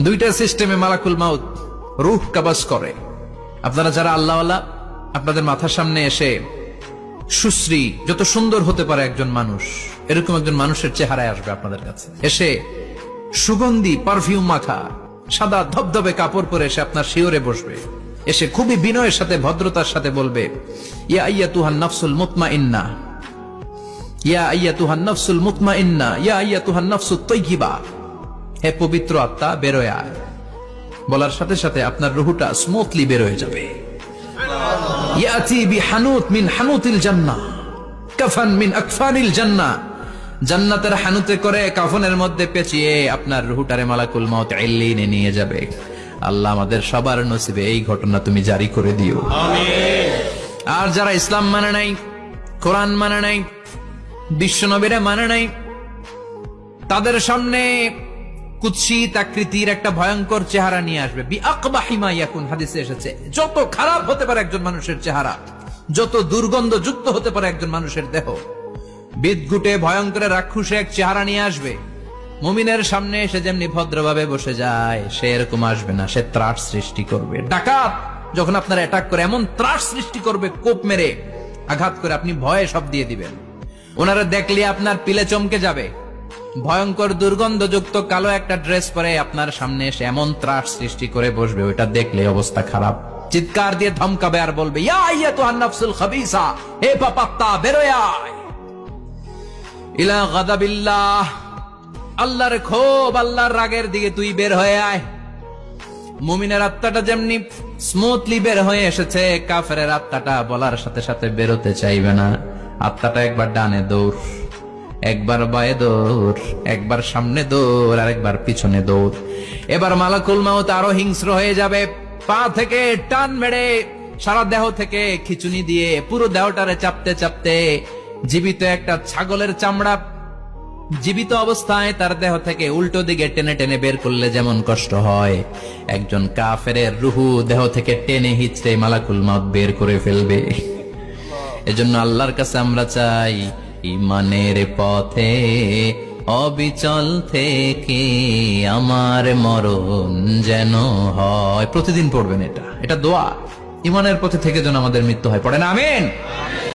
দুইটা সিস্টেমে মালাকুল মাউত রূহ কবজ করে। আপনারা যারা আল্লাহওয়ালা, আপনাদের মাথার সামনে এসে সুশ্রী, যত সুন্দর হতে পারে একজন মানুষ, এরকম একজন মানুষের চেহারায় আসবে আপনাদের কাছে, এসে সুগন্ধি পারফিউম মাখা সাদা ধবধবে কাপড় পরে এসে আপনার শিওরে বসবে, এসে খুবই বিনয়ের সাথে ভদ্রতার সাথে বলবে, ইয়া আইয়াতুহান নাফসুল মুতমাইন্না, ইয়া আইয়াতুহান নাফসুল মুতমাইন্না, ইয়া আইয়াতুহান নাফসুত তাইয়্যিবা, হে পবিত্র আত্মা বেরোয় আয়। বলার সাথে সাথে আপনার রুহটা স্মুথলি বের হয়ে যাবে। ইয়াতি বিহানুত মিন হানুতিল জান্নাহ, কাফান মিন আকফানিল জান্নাহ, জান্নাতের হানুতে করে কাফনের মধ্যে পেঁচিয়ে আপনার রুহটারে মালাকুল মাউত ইল্লিনে নিয়ে যাবে। আল্লাহ আমাদের সবার নসিবে এই ঘটনা তুমি জারি করে দিও, আমিন। আর যারা ইসলাম মানে নাই, কোরআন মানে নাই, বিশ্বনবীরে মানে নাই, তাদের সামনে কুৎসিত আকৃতির একটা ভয়ঙ্কর চেহারা নিয়ে আসবে। বিআকবাহি মা ইয়াকুন, হাদিসে এসেছে, যত খারাপ হতে পারে একজন মানুষের চেহারা, যত দুর্গন্ধযুক্ত হতে পারে একজন মানুষের দেহ, বিদঘুটে ভয়ঙ্কর রাক্ষসে এক চেহারা নিয়ে আসবে। মুমিনের সামনে সে যেমনি ভদ্রভাবে বসে যায়, সে এরকম আসবে না, সে ত্রাস সৃষ্টি করবে। ডাকাত যখন আপনার অ্যাটাক করে এমন ত্রাস সৃষ্টি করবে, কোপ মেরে আঘাত করে আপনি ভয়ে সব দিয়ে দিবেন। ওনারা দেখলে আপনার পিলে চমকে যাবে। ভয়ঙ্কর দুর্গন্ধযুক্ত কালো একটা ড্রেস পরে আপনার সামনে এসে এমন ত্রাস সৃষ্টি করে বসবে, ওইটা দেখলে অবস্থা খারাপ। চিৎকার দিয়ে ধমকাবে আর বলবে, ইয়া আইয়াতুহান নাফসুল খাবিসা, হে পাপাত্তা বেরোয় আয় ইলা গাদাবিল্লাহ, আল্লাহর ক্ষোভ, আল্লাহর রাগের দিকে তুই বের হয়ে আয়। মুমিনের আত্মাটা যেমনি স্মুথলি বের হয়ে এসেছে, কাফেরের আত্মাটা বলার সাথে সাথে বেরোতে চাইবে না। আত্মাটা একবার ডানে দৌড়, একবার বায়ে দৌড়, একবার সামনে দৌড়, আর একবার পিছনে দৌড়। এবার মালাকুল মাউত আরো হিংস্র হয়ে যাবে। পা থেকে টান মেরে সারা দেহ থেকে খিচুনি দিয়ে পুরো দেহটারে চাপতে চাপতে জীবিত একটা ছাগলের চামড়া জীবিত অবস্থায় তার দেহ থেকে উল্টো দিকে টেনে টেনে বের করলে যেমন কষ্ট হয়, একজন কাফেরের রুহু দেহ থেকে টেনে হিচড়ে মালাকুল মাউত বের করে ফেলবে। এজন্য আল্লাহর কাছে আমরা চাই, ইমানের পথে অবিচল থেকে আমার মরণ যেন হয়। প্রতিদিন পড়বেন এটা, এটা দোয়া। ইমানের পথে থেকে যেন আমাদের মৃত্যু হয়। পড়েন আমিন।